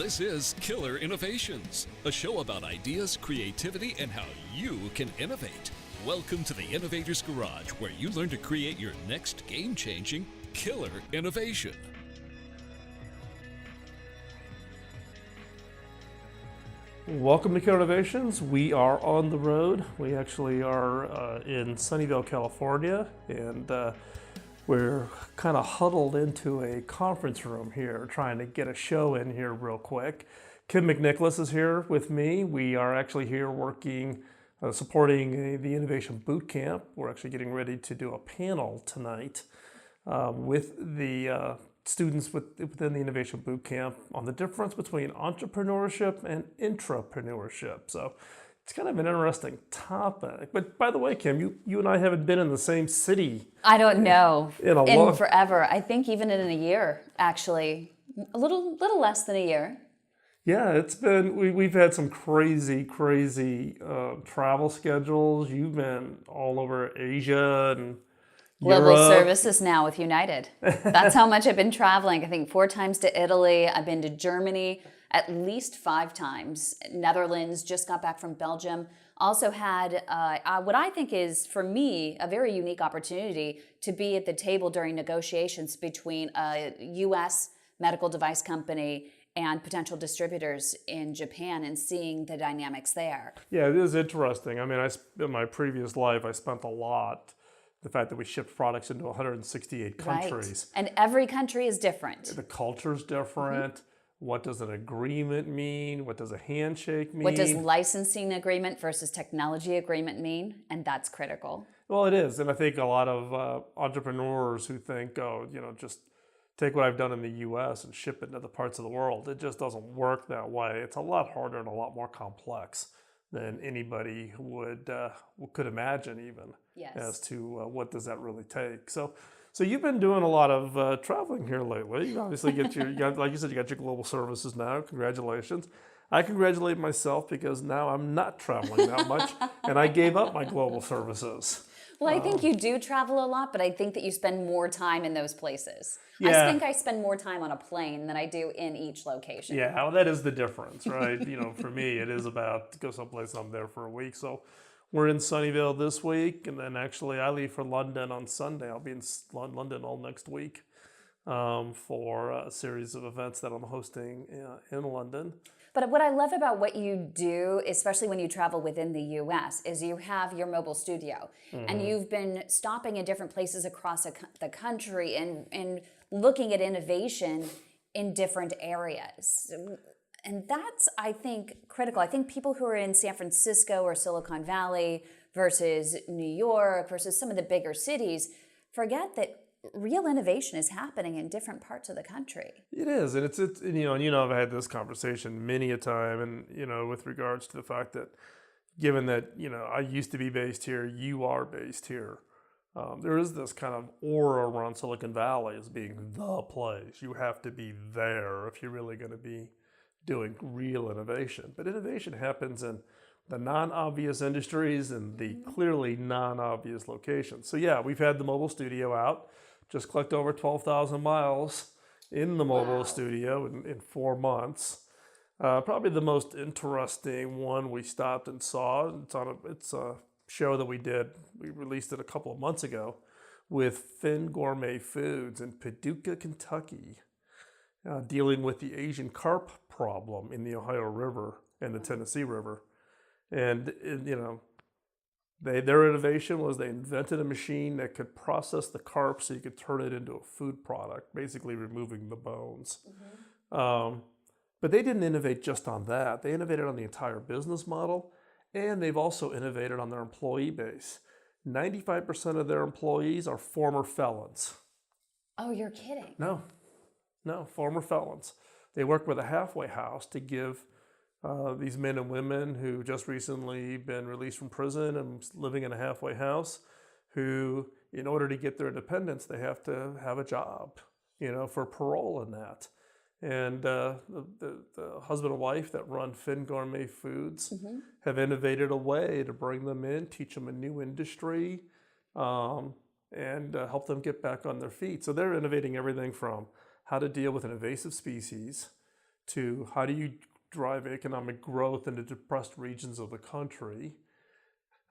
This is Killer Innovations, a show about ideas, creativity, and how you can innovate. Welcome to the Innovator's Garage, where you learn to create your next game-changing killer innovation. Welcome to Killer Innovations. We are on the road. We actually are in Sunnyvale, California, and we're kind of huddled into a conference room here, trying to get a show in here real quick. Kym McNicholas is here with me. We are actually here working, supporting the Innovation Boot Camp. We're actually getting ready to do a panel tonight with the students within the Innovation Boot Camp on the difference between entrepreneurship and intrapreneurship. So it's kind of an interesting topic. But by the way, Kym, you and I haven't been in the same city. I don't know. In forever. I think even in a year, actually. A little less than a year. Yeah, it's been, we've had some crazy travel schedules. You've been all over Asia and Global Europe. Services now with United. That's how much I've been traveling. I think 4 times to Italy. I've been to Germany at least 5 times. Netherlands, just got back from Belgium. Also had what I think is, for me, a very unique opportunity to be at the table during negotiations between a U.S. medical device company and potential distributors in Japan and seeing the dynamics there. Yeah, it is interesting. I mean, in my previous life, I spent a lot. The fact that we shipped products into 168 countries. Right. And every country is different. The culture's different. Mm-hmm. What does an agreement mean? What does a handshake mean? What does licensing agreement versus technology agreement mean? And that's critical. Well, it is. And I think a lot of entrepreneurs who think, just take what I've done in the U.S. and ship it into other parts of the world. It just doesn't work that way. It's a lot harder and a lot more complex than anybody could imagine, even. Yes. As to what does that really take. So you've been doing a lot of traveling here lately. You obviously like you said, you got your global services now. Congratulations. I congratulate myself because now I'm not traveling that much, and I gave up my global services. Well, I think you do travel a lot, but I think that you spend more time in those places. Yeah. I think I spend more time on a plane than I do in each location. Yeah, well, that is the difference, right? For me, it is about to go someplace, I'm there for a week. So we're in Sunnyvale this week, and then actually I leave for London on Sunday. I'll be in London all next week for a series of events that I'm hosting in London. But what I love about what you do, especially when you travel within the U.S., is you have your mobile studio. Mm-hmm. And you've been stopping in different places across the country and looking at innovation in different areas. And that's, I think, critical. I think people who are in San Francisco or Silicon Valley versus New York versus some of the bigger cities forget that real innovation is happening in different parts of the country. It is, and it's I've had this conversation many a time, and with regards to the fact that, given that I used to be based here, you are based here. There is this kind of aura around Silicon Valley as being the place. You have to be there if you're really going to be doing real innovation. But innovation happens in the non-obvious industries and the clearly non-obvious locations. So yeah, we've had the mobile studio out. Just collected over 12,000 miles in the mobile studio in 4 months. Probably the most interesting one we stopped and saw. It's a show that we did. We released it a couple of months ago with Gourmet Foods in Paducah, Kentucky, dealing with the Asian Carp problem in the Ohio River and the Tennessee River. And their innovation was they invented a machine that could process the carp so you could turn it into a food product, basically removing the bones. Mm-hmm. But they didn't innovate just on that. They innovated on the entire business model, and they've also innovated on their employee base. 95% of their employees are former felons. Oh, you're kidding. No, former felons. They work with a halfway house to give these men and women who just recently been released from prison and living in a halfway house, who, in order to get their independence, they have to have a job, for parole and that. And the husband and wife that run Gourmet Foods have innovated a way to bring them in, teach them a new industry, and help them get back on their feet. So they're innovating everything from how to deal with an invasive species to how do you drive economic growth in the depressed regions of the country?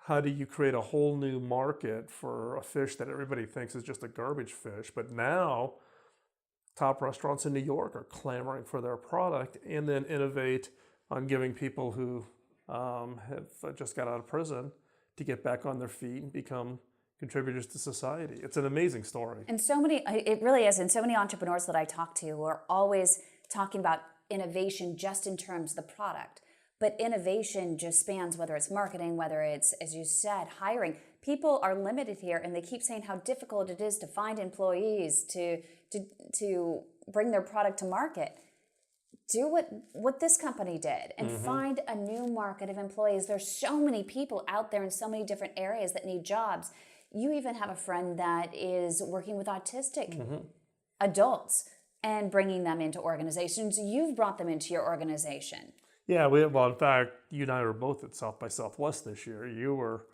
How do you create a whole new market for a fish that everybody thinks is just a garbage fish? But now, top restaurants in New York are clamoring for their product, and then innovate on giving people who have just got out of prison to get back on their feet and become contributors to society. It's an amazing story. And so many, it really is, and so many entrepreneurs that I talk to are always talking about innovation just in terms of the product. But innovation just spans whether it's marketing, whether it's, as you said, hiring. People are limited here, and they keep saying how difficult it is to find employees to bring their product to market. Do what this company did and find a new market of employees. There's so many people out there in so many different areas that need jobs. You even have a friend that is working with autistic adults and bringing them into organizations. You've brought them into your organization. Yeah, well, in fact, you and I were both at South by Southwest this year. You were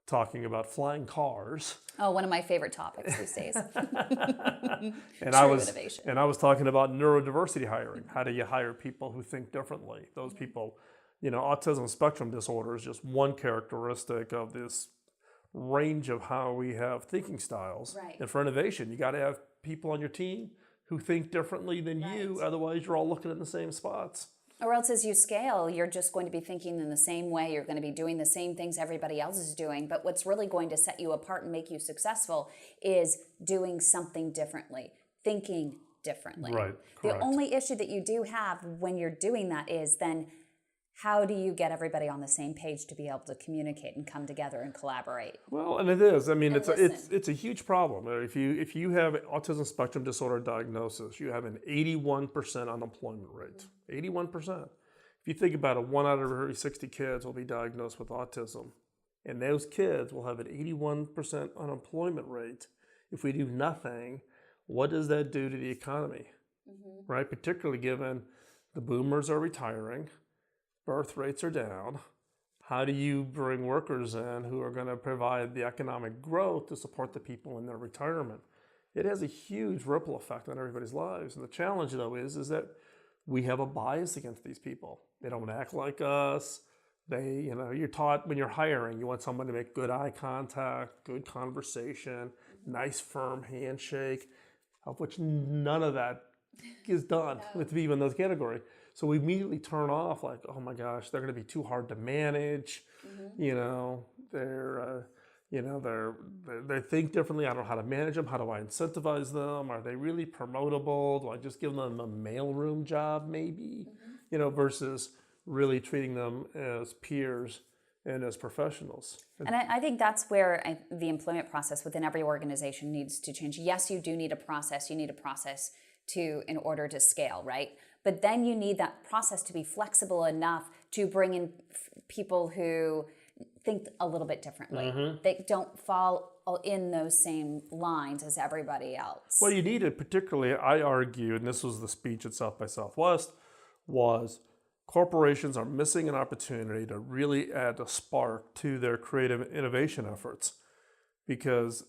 talking about flying cars. Oh, one of my favorite topics these days. And innovation. I was talking about neurodiversity hiring. How do you hire people who think differently? Those people, autism spectrum disorder is just one characteristic of this range of how we have thinking styles. Right. And for innovation, you got to have people on your team who think differently than you. Otherwise, you're all looking in the same spots. Or else as you scale, you're just going to be thinking in the same way. You're going to be doing the same things everybody else is doing. But what's really going to set you apart and make you successful is doing something differently, thinking differently. Right, The correct. only issue that you do have when you're doing that is then how do you get everybody on the same page to be able to communicate and come together and collaborate? Well, and it is. I mean, And it's a huge problem. If you have autism spectrum disorder diagnosis, you have an 81% unemployment rate. 81%. If you think about it, 1 out of every 60 kids will be diagnosed with autism, and those kids will have an 81% unemployment rate. If we do nothing, what does that do to the economy? Right? Particularly given the boomers are retiring. Birth rates are down. How do you bring workers in who are going to provide the economic growth to support the people in their retirement? It has a huge ripple effect on everybody's lives. And the challenge, though, is that we have a bias against these people. They don't act like us. You're taught when you're hiring, you want someone to make good eye contact, good conversation, nice firm handshake, of which none of that is done with people in those categories. So we immediately turn off like, oh my gosh, they're going to be too hard to manage. They think differently. I don't know how to manage them. How do I incentivize them? Are they really promotable? Do I just give them a mailroom job maybe? Versus really treating them as peers and as professionals. And I think that's where the employment process within every organization needs to change. Yes, you do need a process. You need a process in order to scale, right? But then you need that process to be flexible enough to bring in people who think a little bit differently. They don't fall in those same lines as everybody else. Well, you need it, particularly, I argue, and this was the speech at South by Southwest, was corporations are missing an opportunity to really add a spark to their creative innovation efforts. Because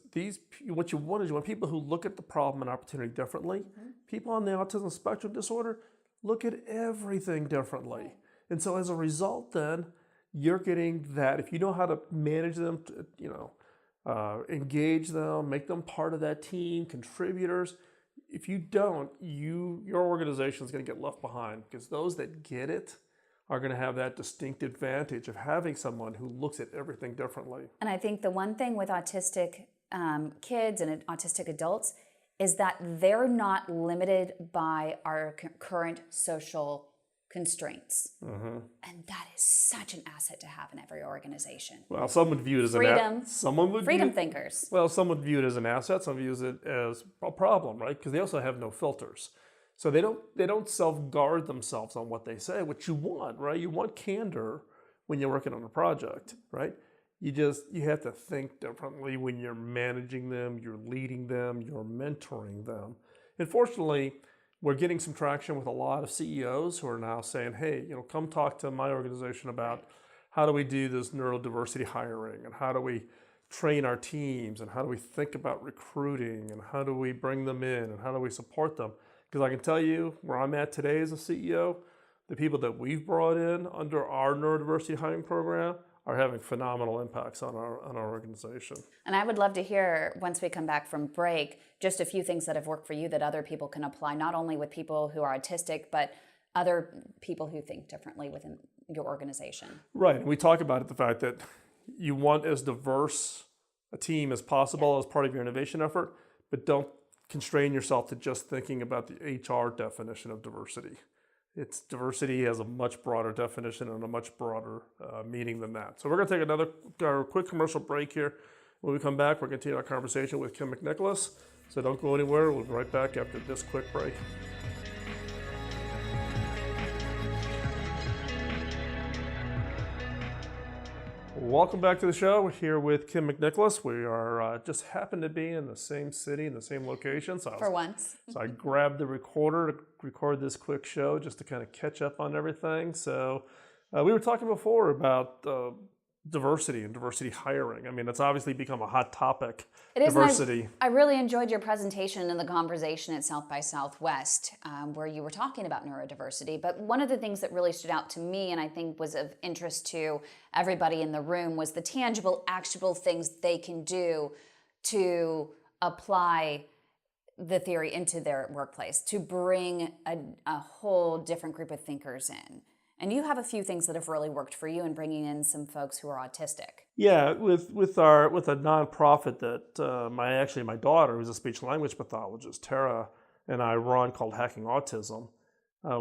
what you want people who look at the problem and opportunity differently. People on the autism spectrum disorder look at everything differently. And so as a result, then, you're getting that. If you know how to manage them, engage them, make them part of that team, contributors. If you don't, your organization is going to get left behind, because those that get it are going to have that distinct advantage of having someone who looks at everything differently. And I think the one thing with autistic kids and autistic adults is that they're not limited by our current social constraints. And that is such an asset to have in every organization. Well, some would view it as freedom thinkers. Well, some would view it as an asset. Some view it as a problem, right? Because they also have no filters. So they don't self-guard themselves on what they say, which you want, right? You want candor when you're working on a project, right? You have to think differently when you're managing them, you're leading them, you're mentoring them. And fortunately, we're getting some traction with a lot of CEOs who are now saying, hey, come talk to my organization about how do we do this neurodiversity hiring, and how do we train our teams, and how do we think about recruiting, and how do we bring them in, and how do we support them? Because I can tell you where I'm at today as a CEO, the people that we've brought in under our neurodiversity hiring program are having phenomenal impacts on our organization. And I would love to hear, once we come back from break, just a few things that have worked for you that other people can apply, not only with people who are autistic, but other people who think differently within your organization. Right. And we talk about it, the fact that you want as diverse a team as possible as part of your innovation effort, but don't constrain yourself to just thinking about the HR definition of diversity. It's diversity has a much broader definition and a much broader meaning than that. So we're going to take another quick commercial break here. When we come back, we'll continue our conversation with Kym McNicholas. So don't go anywhere. We'll be right back after this quick break. Welcome back to the show. We're here with Kym McNicholas. We are just happen to be in the same city, in the same location. For once. So I grabbed the recorder to record this quick show just to kind of catch up on everything. So we were talking before about diversity and diversity hiring. I mean, it's obviously become a hot topic. It is. Diversity. I really enjoyed your presentation and the conversation at South by Southwest, where you were talking about neurodiversity. But one of the things that really stood out to me, and I think was of interest to everybody in the room, was the tangible, actionable things they can do to apply the theory into their workplace, to bring a whole different group of thinkers in. And you have a few things that have really worked for you in bringing in some folks who are autistic. Yeah, with a nonprofit that my daughter, who's a speech language pathologist, Tara, and I run, called Hacking Autism.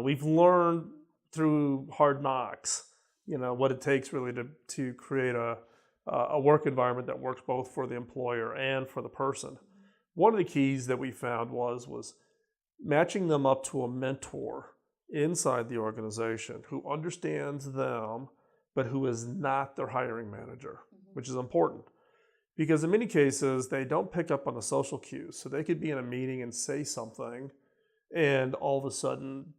We've learned through hard knocks, what it takes really to create a work environment that works both for the employer and for the person. One of the keys that we found was matching them up to a mentor inside the organization who understands them, but who is not their hiring manager, which is important. Because in many cases, they don't pick up on the social cues. So they could be in a meeting and say something, and all of a sudden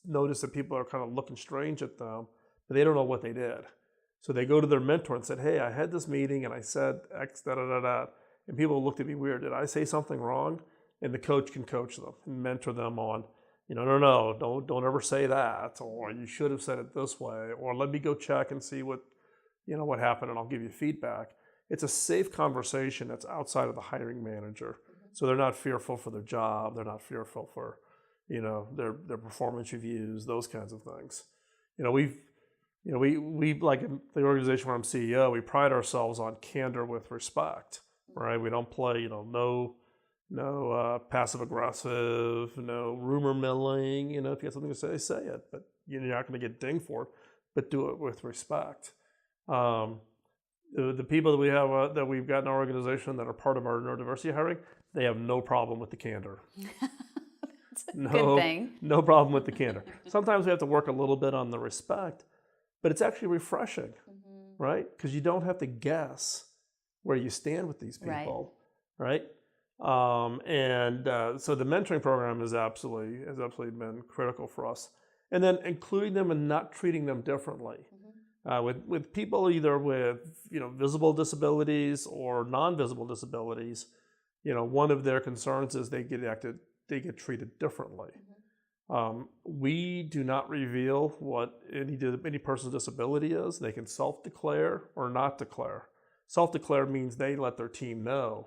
notice that people are kind of looking strange at them, but they don't know what they did. So they go to their mentor and said, hey, I had this meeting and I said X, da-da-da-da, and people looked at me weird. Did I say something wrong? And the coach can coach them and mentor them on, no, don't ever say that, or you should have said it this way, or let me go check and see what happened, and I'll give you feedback. It's a safe conversation that's outside of the hiring manager, so they're not fearful for their job, they're not fearful for, their performance reviews, those kinds of things. We like in the organization where I'm CEO, we pride ourselves on candor with respect, right? We don't play, no passive aggressive, no rumor milling. If you have something to say, say it. But you're not going to get dinged for it. But do it with respect. The people that we have that we've got in our organization that are part of our neurodiversity hiring, they have no problem with the candor. That's a good thing. No problem with the candor. Sometimes we have to work a little bit on the respect, but it's actually refreshing, right? Because you don't have to guess where you stand with these people, right? So the mentoring program has absolutely been critical for us. And then including them and not treating them differently. With people either with visible disabilities or non-visible disabilities, one of their concerns is they get treated differently. We do not reveal what any person's disability is. They can self-declare or not declare. Self-declare means they let their team know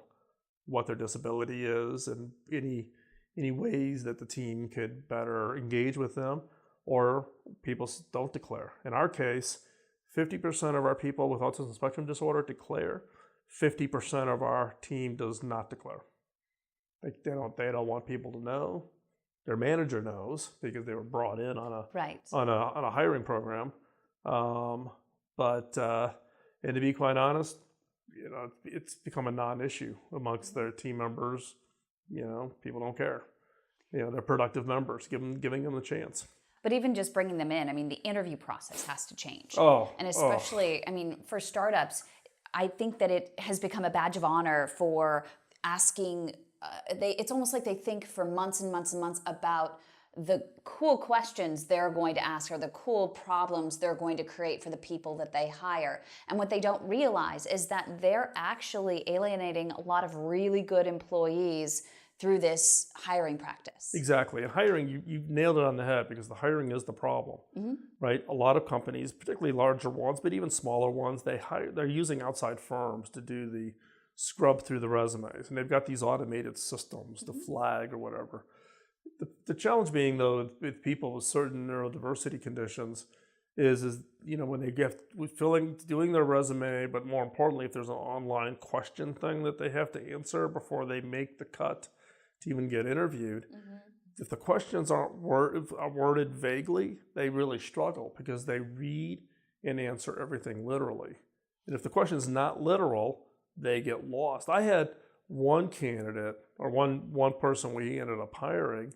what their disability is and any ways that the team could better engage with them, or people don't declare. In our case, 50% of our people with autism spectrum disorder declare. 50% of our team does not declare. They don't want people to know. Their manager knows because they were brought in on a hiring program. And to be quite honest, it's become a non-issue amongst their team members. People don't care. They're productive members, giving them the chance. But even just bringing them in, I mean, the interview process has to change. And especially, for startups, I think that it has become a badge of honor for asking, it's almost like they think for months and months and months about the cool questions they're going to ask or the cool problems they're going to create for the people that they hire. And what they don't realize is that they're actually alienating a lot of really good employees through this hiring practice. Exactly. And hiring, you nailed it on the head, because the hiring is the problem, right? A lot of companies, particularly larger ones, but even smaller ones, they're using outside firms to do the scrub through the resumes. And they've got these automated systems, the flag or whatever. The challenge being, though, with people with certain neurodiversity conditions is when they get doing their resume, but more importantly, if there's an online question thing that they have to answer before they make the cut to even get interviewed, if the questions are worded vaguely, they really struggle, because they read and answer everything literally. And if the question is not literal, they get lost. I had one candidate, or one person we ended up hiring,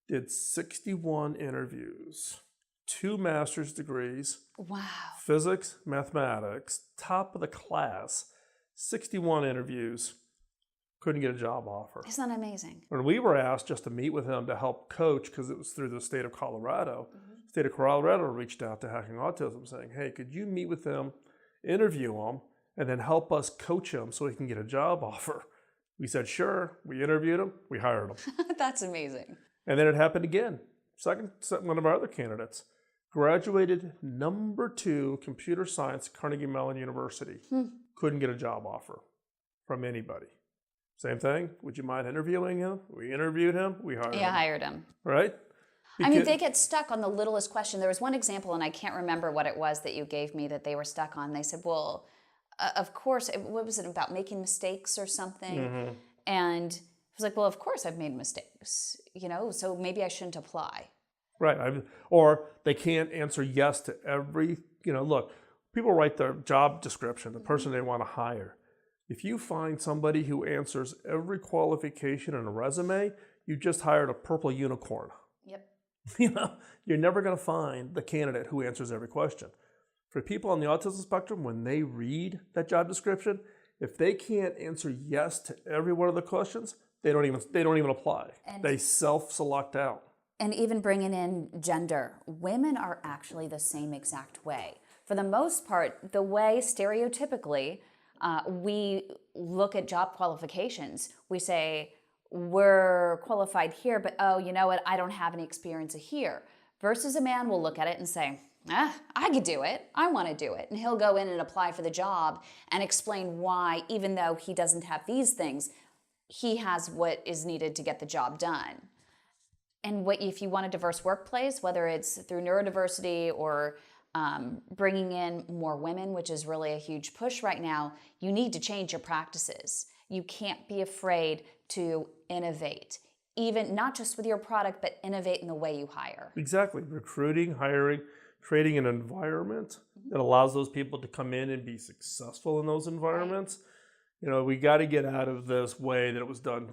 did 61 interviews, 2 master's degrees, Wow. physics, mathematics, top of the class, 61 interviews, couldn't get a job offer. Isn't that amazing? When we were asked just to meet with him to help coach, because it was through the state of Colorado, the state of Colorado reached out to Hacking Autism saying, hey, could you meet with him, interview him, and then help us coach him so he can get a job offer? We said, sure. We interviewed him. We hired him. That's amazing. And then it happened again. One of our other candidates graduated number 2 computer science, Carnegie Mellon University. Couldn't get a job offer from anybody. Same thing. Would you mind interviewing him? We interviewed him. We hired him. Yeah, hired him. Right? They get stuck on the littlest question. There was one example, and I can't remember what it was that you gave me that they were stuck on. They said, well, of course, what was it about making mistakes or something? And I was like, well, of course I've made mistakes, so maybe I shouldn't apply. Right. Or they can't answer yes to every, look, people write their job description, the person they want to hire. If you find somebody who answers every qualification in a resume, you just hired a purple unicorn. Yep. You're never going to find the candidate who answers every question. For people on the autism spectrum, when they read that job description, if they can't answer yes to every one of the questions, they don't even apply. They self-select out. And even bringing in gender, women are actually the same exact way. For the most part, the way stereotypically we look at job qualifications, we say, we're qualified here, but oh, you know what, I don't have any experience here. Versus a man will look at it and say, I could do it, I want to do it. And he'll go in and apply for the job and explain why, even though he doesn't have these things, he has what is needed to get the job done. And if you want a diverse workplace, whether it's through neurodiversity or bringing in more women, which is really a huge push right now, you need to change your practices. You can't be afraid to innovate, even not just with your product, but innovate in the way you hire. Exactly. Recruiting, hiring, creating an environment that allows those people to come in and be successful in those environments. Right. We got to get out of this way that it was done,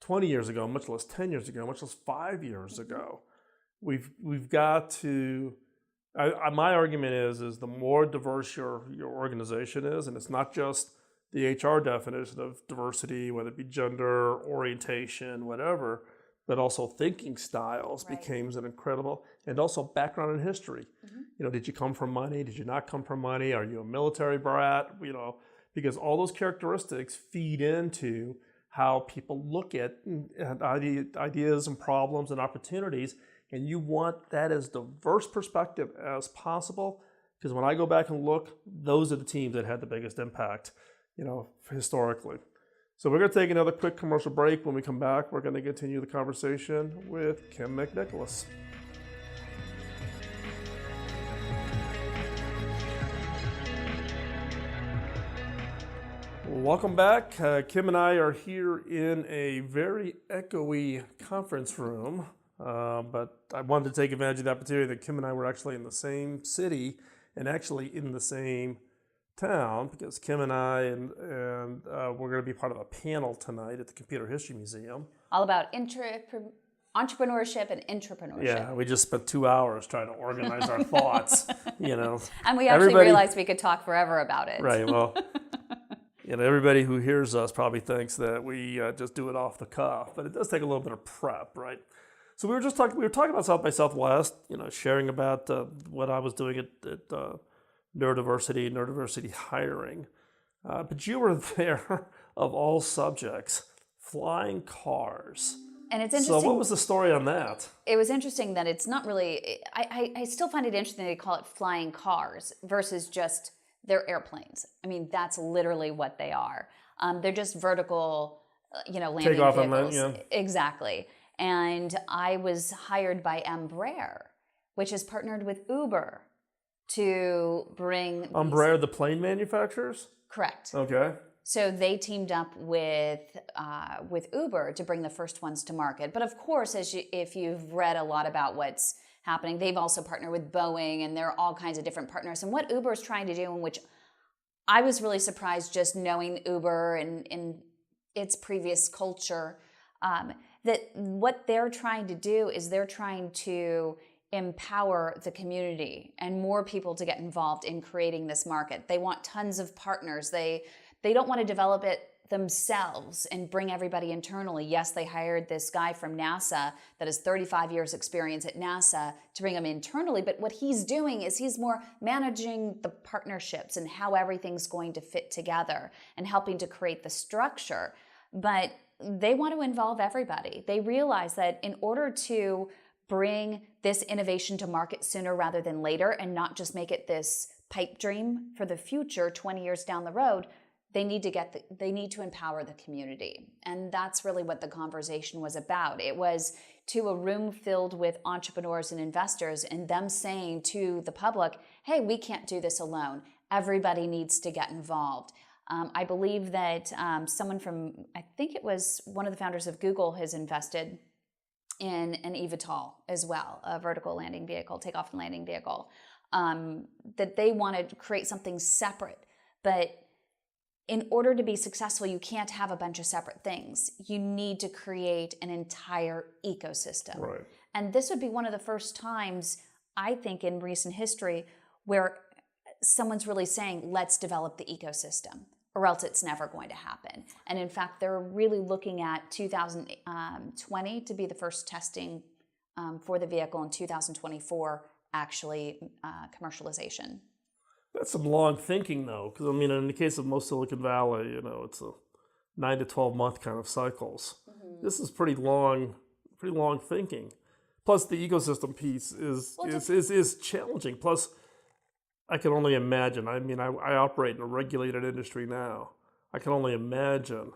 20 years ago, much less 10 years ago, much less 5 years ago. We've got to. My argument is the more diverse your organization is, and it's not just the HR definition of diversity, whether it be gender, orientation, whatever, but also thinking styles becomes an incredible, and also background and history. Did you come from money? Did you not come from money? Are you a military brat? Because all those characteristics feed into how people look at ideas and problems and opportunities. And you want that as diverse perspective as possible, because when I go back and look, those are the teams that had the biggest impact, historically. So we're going to take another quick commercial break. When we come back, we're going to continue the conversation with Kym McNicholas. Welcome back. Kym and I are here in a very echoey conference room. But I wanted to take advantage of the opportunity that Kym and I were actually in the same city and actually in the same town, because Kym and I and we're going to be part of a panel tonight at the Computer History Museum. All about entrepreneurship and intrapreneurship. Yeah, we just spent 2 hours trying to organize our thoughts, And we actually realized we could talk forever about it. Right, well, everybody who hears us probably thinks that we just do it off the cuff, but it does take a little bit of prep, right? So we were talking about South by Southwest, sharing about what I was doing at neurodiversity hiring. But you were there, of all subjects, Flying cars. And it's interesting. So what was the story on that? It was interesting that it's not really, I still find it interesting they call it flying cars versus just they're airplanes. I mean, that's literally what they are. They're just vertical, landing Takeoff vehicles. and land, yeah. Exactly. And I was hired by Embraer, which is partnered with Uber to bring... Embraer, the plane manufacturers? Correct. Okay. So they teamed up with Uber to bring the first ones to market. But of course, if you've read a lot about what's happening, they've also partnered with Boeing, and there are all kinds of different partners. And what Uber is trying to do, in which I was really surprised just knowing Uber and its previous culture, that what they're trying to do is they're trying to empower the community and more people to get involved in creating this market. They want tons of partners. They don't want to develop it themselves and bring everybody internally. Yes, they hired this guy from NASA that has 35 years experience at NASA to bring him internally, but what he's doing is he's more managing the partnerships and how everything's going to fit together and helping to create the structure. But they want to involve everybody. They realize that in order to bring this innovation to market sooner rather than later and not just make it this pipe dream for the future 20 years down the road, they need to empower the community. And that's really what the conversation was about. It was to a room filled with entrepreneurs and investors and them saying to the public, hey, we can't do this alone. Everybody needs to get involved. I believe that someone from, I think it was one of the founders of Google, has invested in an eVTOL as well, a vertical landing vehicle, takeoff and landing vehicle, that they wanted to create something separate. But in order to be successful, you can't have a bunch of separate things. You need to create an entire ecosystem. Right. And this would be one of the first times, I think, in recent history where someone's really saying, let's develop the ecosystem, or else it's never going to happen. And in fact, they're really looking at 2020 to be the first testing for the vehicle, in 2024, actually commercialization. That's some long thinking, though, because, I mean, in the case of most Silicon Valley, it's a 9 to 12 month kind of cycles. Mm-hmm. This is pretty long thinking. Plus, the ecosystem piece is challenging. Plus, I can only imagine. I mean, I operate in a regulated industry now. I can only imagine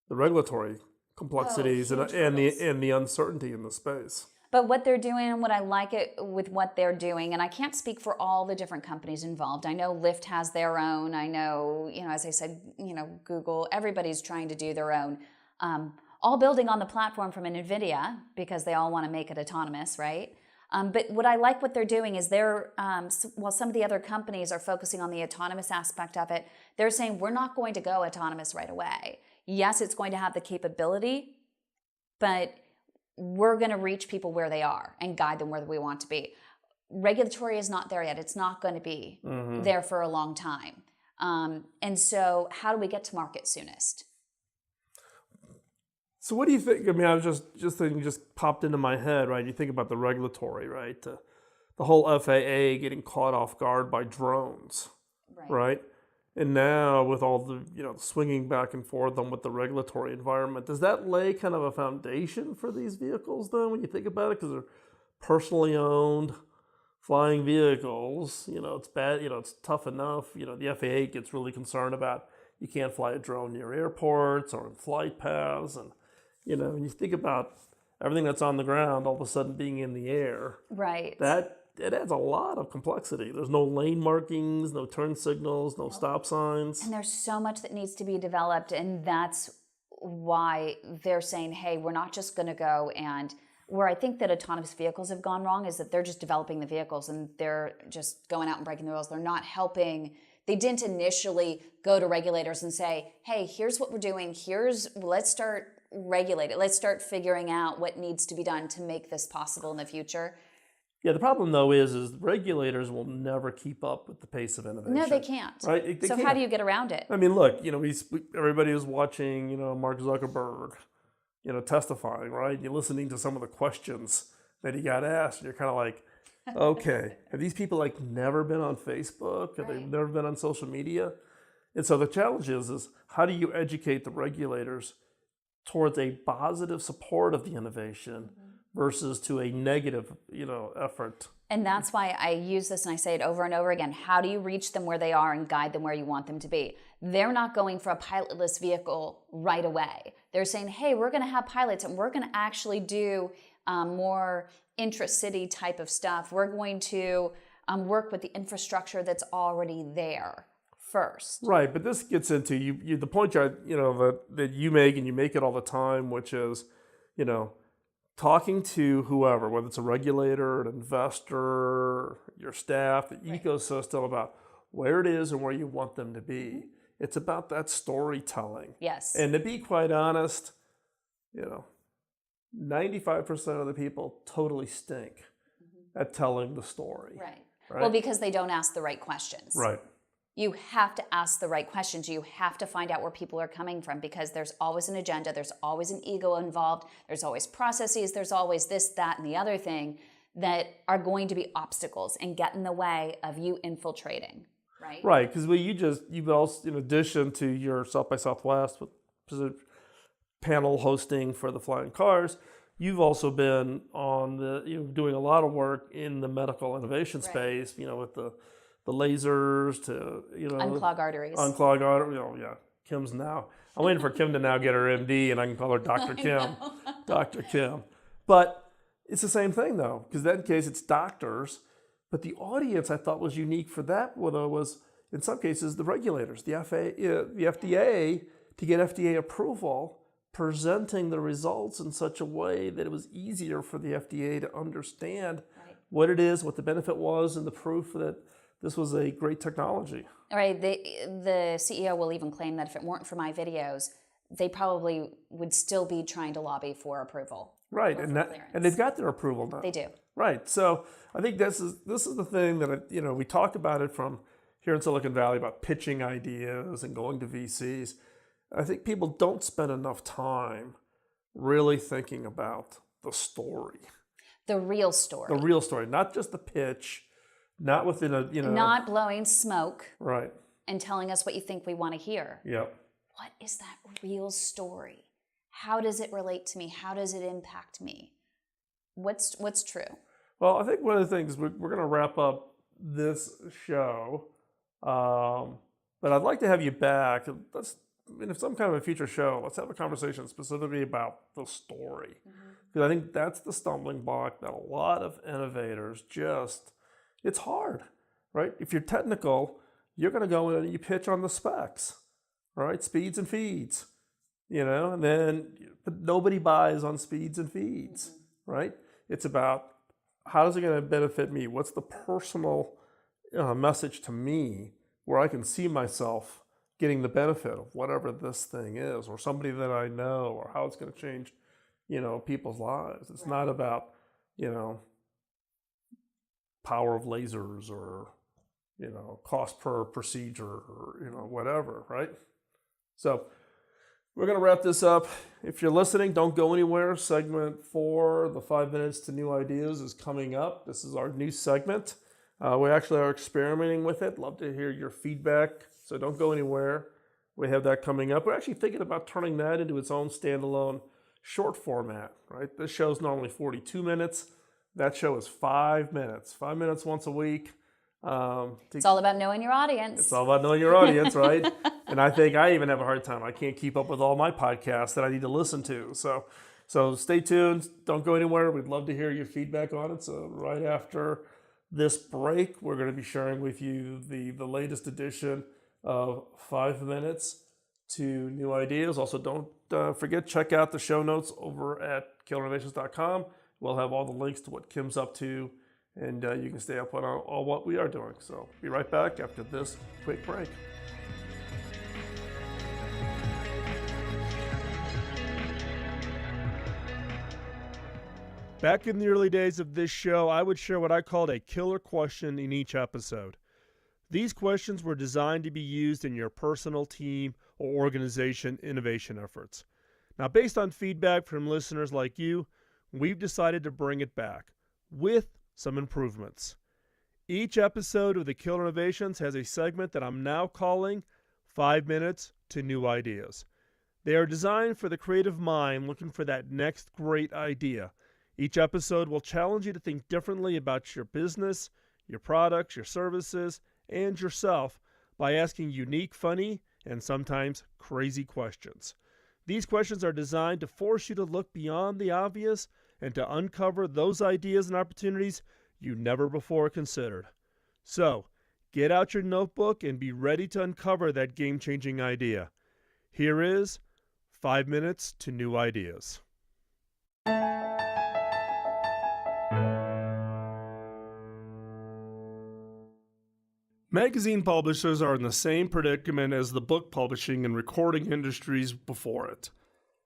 the regulatory complexities and the uncertainty in the space. But what they're doing, and what I like it with what they're doing, and I can't speak for all the different companies involved. I know Lyft has their own. I know, as I said, Google, everybody's trying to do their own. All building on the platform from an NVIDIA, because they all want to make it autonomous, right? But what I like what they're doing is while some of the other companies are focusing on the autonomous aspect of it, they're saying we're not going to go autonomous right away. Yes, it's going to have the capability, but we're going to reach people where they are and guide them where we want to be. Regulatory is not there yet. It's not going to be there for a long time. And so how do we get to market soonest? So what do you think? I mean, I was just thinking, just popped into my head, right? You think about the regulatory, right? The whole FAA getting caught off guard by drones, right? And now with all the, swinging back and forth on with the regulatory environment, does that lay kind of a foundation for these vehicles then when you think about it? Because they're personally owned flying vehicles, it's bad, it's tough enough. The FAA gets really concerned about you can't fly a drone near airports or in flight paths. And, when you think about everything that's on the ground all of a sudden being in the air. Right. It adds a lot of complexity. There's no lane markings, no turn signals, no stop signs. And there's so much that needs to be developed, and that's why they're saying, hey, we're not just going to go and... Where I think that autonomous vehicles have gone wrong is that they're just developing the vehicles and they're just going out and breaking the rules. They're not helping. They didn't initially go to regulators and say, hey, here's what we're doing. Let's start regulating. Let's start figuring out what needs to be done to make this possible in the future. Yeah, the problem, though, is regulators will never keep up with the pace of innovation. No, they can't. Right? They so can't. How do you get around it? I mean, look, everybody was watching, Mark Zuckerberg, testifying, right? You're listening to some of the questions that he got asked, and you're kind of like, okay, have these people never been on Facebook? Have they never been on social media? And so the challenge is how do you educate the regulators towards a positive support of the innovation versus to a negative, effort. And that's why I use this and I say it over and over again. How do you reach them where they are and guide them where you want them to be? They're not going for a pilotless vehicle right away. They're saying, hey, we're going to have pilots and we're going to actually do more intra-city type of stuff. We're going to work with the infrastructure that's already there first. Right, but this gets into you the point that you make, and you make it all the time, which is, talking to whoever, whether it's a regulator, an investor, your staff, the ecosystem, about where it is and where you want them to be. It's about that storytelling. Yes. And to be quite honest, 95% of the people totally stink at telling the story. Right. Right? Well, because they don't ask the right questions. Right. You have to ask the right questions. You have to find out where people are coming from, because there's always an agenda. There's always an ego involved. There's always processes. There's always this, that, and the other thing that are going to be obstacles and get in the way of you infiltrating. Right. Right. Because you've also, in addition to your South by Southwest with panel hosting for the Flying Cars, you've also been on doing a lot of work in the medical innovation space, with the lasers to, unclog arteries. Unclog arteries. Oh, yeah. Kym's now. I'm waiting for Kym to now get her MD, and I can call her Dr. Kym. Dr. Kym. But it's the same thing, though, because in that case, it's doctors. But the audience I thought was unique for that, was, in some cases, the regulators, the FDA, to get FDA approval, presenting the results in such a way that it was easier for the FDA to understand what it is, what the benefit was, and the proof that this was a great technology. All right. The CEO will even claim that if it weren't for my videos, they probably would still be trying to lobby for approval. Right, and they've got their approval now. They do. Right. So I think this is the thing that we talked about it from here in Silicon Valley about pitching ideas and going to VCs. I think people don't spend enough time really thinking about the story. The real story. The real story, not just the pitch. Not within a, Not blowing smoke. Right. And telling us what you think we want to hear. Yep. What is that real story? How does it relate to me? How does it impact me? What's true? Well, I think one of the things, we're going to wrap up this show, but I'd like to have you back. If some kind of a future show, let's have a conversation specifically about the story. Because I think that's the stumbling block that a lot of innovators it's hard, right? If you're technical, you're going to go in and you pitch on the specs, right? Speeds and feeds, and then, but nobody buys on speeds and feeds, right? It's about how is it going to benefit me? What's the personal message to me where I can see myself getting the benefit of whatever this thing is, or somebody that I know, or how it's going to change, people's lives. It's not about, power of lasers or, cost per procedure or, whatever, right? So we're going to wrap this up. If you're listening, don't go anywhere. Segment 4, the 5 minutes to new ideas, is coming up. This is our new segment. We actually are experimenting with it. Love to hear your feedback. So don't go anywhere. We have that coming up. We're actually thinking about turning that into its own standalone short format, right? This show's normally 42 minutes. That show is 5 minutes. 5 minutes once a week. It's all about knowing your audience. It's all about knowing your audience, right? And I think I even have a hard time. I can't keep up with all my podcasts that I need to listen to. So stay tuned. Don't go anywhere. We'd love to hear your feedback on it. So right after this break, we're going to be sharing with you the latest edition of 5 minutes to new ideas. Also, don't forget, check out the show notes over at killerinnovations.com. We'll have all the links to what Kym's up to, and you can stay up on all what we are doing. So be right back after this quick break. Back in the early days of this show, I would share what I called a killer question in each episode. These questions were designed to be used in your personal team or organization innovation efforts. Now, based on feedback from listeners like you, we've decided to bring it back with some improvements. Each episode of the Killer Innovations has a segment that I'm now calling 5 Minutes to New Ideas. They are designed for the creative mind looking for that next great idea. Each episode will challenge you to think differently about your business, your products, your services, and yourself by asking unique, funny, and sometimes crazy questions. These questions are designed to force you to look beyond the obvious and to uncover those ideas and opportunities you never before considered. So, get out your notebook and be ready to uncover that game-changing idea. Here is 5 Minutes to New Ideas. Magazine publishers are in the same predicament as the book publishing and recording industries before it.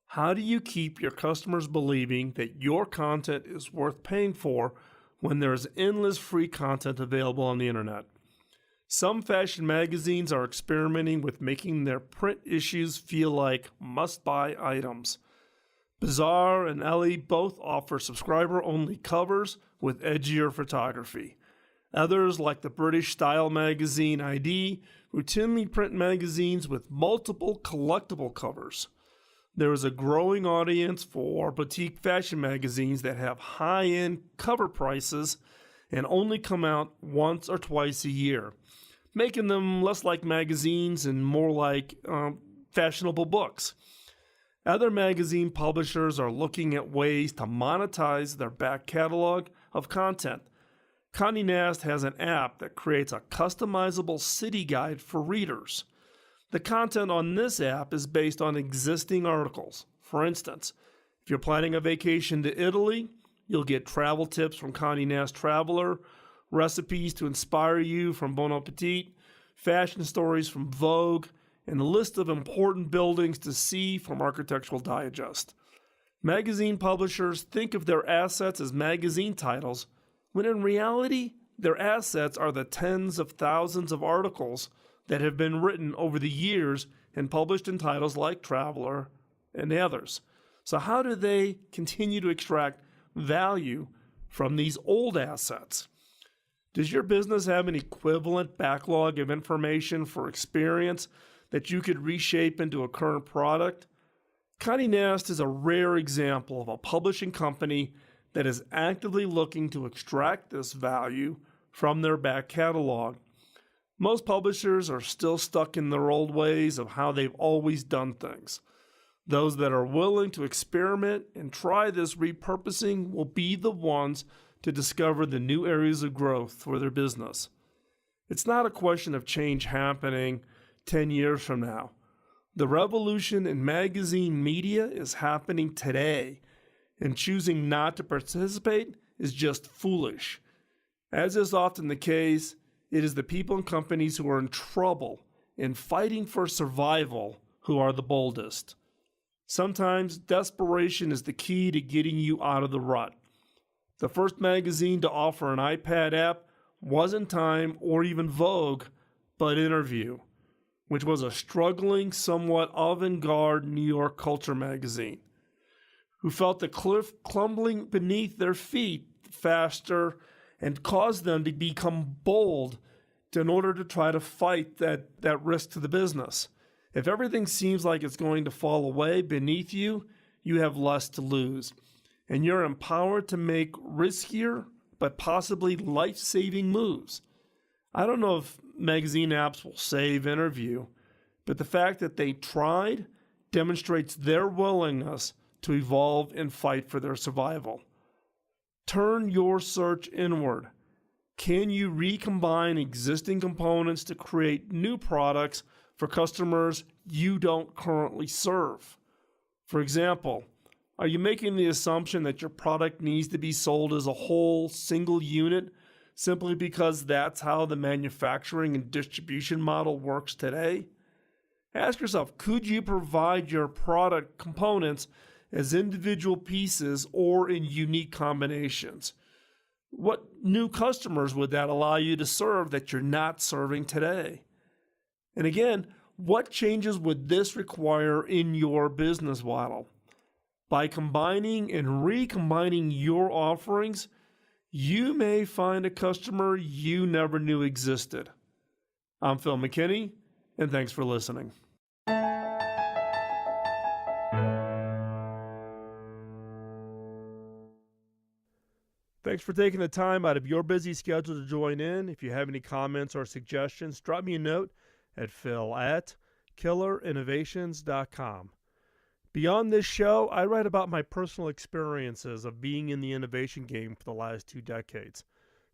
How do you keep your customers believing that your content is worth paying for when there's endless free content available on the internet? Some fashion magazines are experimenting with making their print issues feel like must-buy items. Bazaar and Elle both offer subscriber-only covers with edgier photography. Others, like the British style magazine ID, routinely print magazines with multiple collectible covers. There is a growing audience for boutique fashion magazines that have high-end cover prices and only come out once or twice a year, making them less like magazines and more like fashionable books. Other magazine publishers are looking at ways to monetize their back catalog of content. Condé Nast has an app that creates a customizable city guide for readers. The content on this app is based on existing articles. For instance, if you're planning a vacation to Italy, you'll get travel tips from Condé Nast Traveler, recipes to inspire you from Bon Appetit, fashion stories from Vogue, and a list of important buildings to see from Architectural Digest. Magazine publishers think of their assets as magazine titles, when in reality, their assets are the tens of thousands of articles that have been written over the years and published in titles like Traveler and others. So how do they continue to extract value from these old assets? Does your business have an equivalent backlog of information for experience that you could reshape into a current product? Condé Nast is a rare example of a publishing company that is actively looking to extract this value from their back catalog. Most publishers are still stuck in their old ways of how they've always done things. Those that are willing to experiment and try this repurposing will be the ones to discover the new areas of growth for their business. It's not a question of change happening 10 years from now. The revolution in magazine media is happening today, and choosing not to participate is just foolish. As is often the case, it is the people and companies who are in trouble and fighting for survival who are the boldest. Sometimes desperation is the key to getting you out of the rut. The first magazine to offer an iPad app wasn't Time or even Vogue, but Interview, which was a struggling, somewhat avant-garde New York culture magazine, who felt the cliff crumbling beneath their feet faster and caused them to become bold in order to try to fight that risk to the business. If everything seems like it's going to fall away beneath you, you have less to lose, and you're empowered to make riskier but possibly life-saving moves. I don't know if magazine apps will save Interview, but the fact that they tried demonstrates their willingness to evolve and fight for their survival. Turn your search inward. Can you recombine existing components to create new products for customers you don't currently serve? For example, are you making the assumption that your product needs to be sold as a whole single unit simply because that's how the manufacturing and distribution model works today? Ask yourself, could you provide your product components as individual pieces or in unique combinations? What new customers would that allow you to serve that you're not serving today? And again, what changes would this require in your business model? By combining and recombining your offerings, you may find a customer you never knew existed. I'm Phil McKinney, and thanks for listening. Thanks for taking the time out of your busy schedule to join in. If you have any comments or suggestions, drop me a note at phil@killerinnovations.com. Beyond this show, I write about my personal experiences of being in the innovation game for the last 2 decades.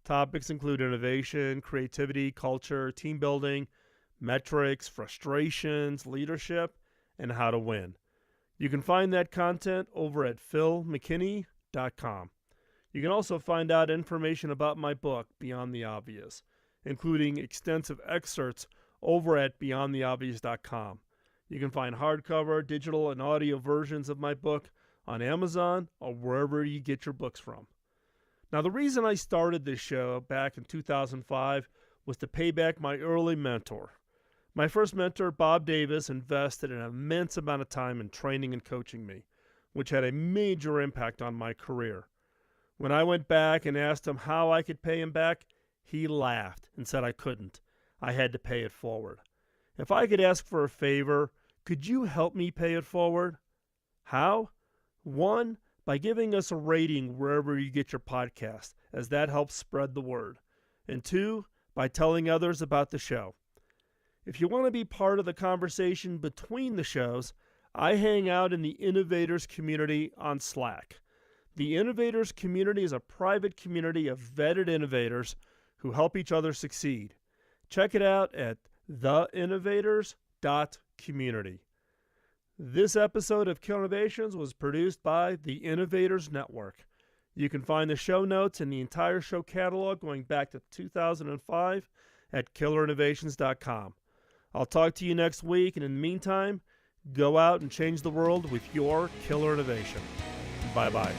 Topics include innovation, creativity, culture, team building, metrics, frustrations, leadership, and how to win. You can find that content over at philmckinney.com. You can also find out information about my book, Beyond the Obvious, including extensive excerpts over at beyondtheobvious.com. You can find hardcover, digital, and audio versions of my book on Amazon or wherever you get your books from. Now, the reason I started this show back in 2005 was to pay back my early mentor. My first mentor, Bob Davis, invested an immense amount of time in training and coaching me, which had a major impact on my career. When I went back and asked him how I could pay him back, he laughed and said I couldn't. I had to pay it forward. If I could ask for a favor, could you help me pay it forward? How? 1, by giving us a rating wherever you get your podcast, as that helps spread the word. And 2, by telling others about the show. If you want to be part of the conversation between the shows, I hang out in the Innovators community on Slack. The Innovators community is a private community of vetted innovators who help each other succeed. Check it out at theinnovators.community. This episode of Killer Innovations was produced by the Innovators Network. You can find the show notes and the entire show catalog going back to 2005 at killerinnovations.com. I'll talk to you next week, and in the meantime, go out and change the world with your killer innovation. Bye-bye.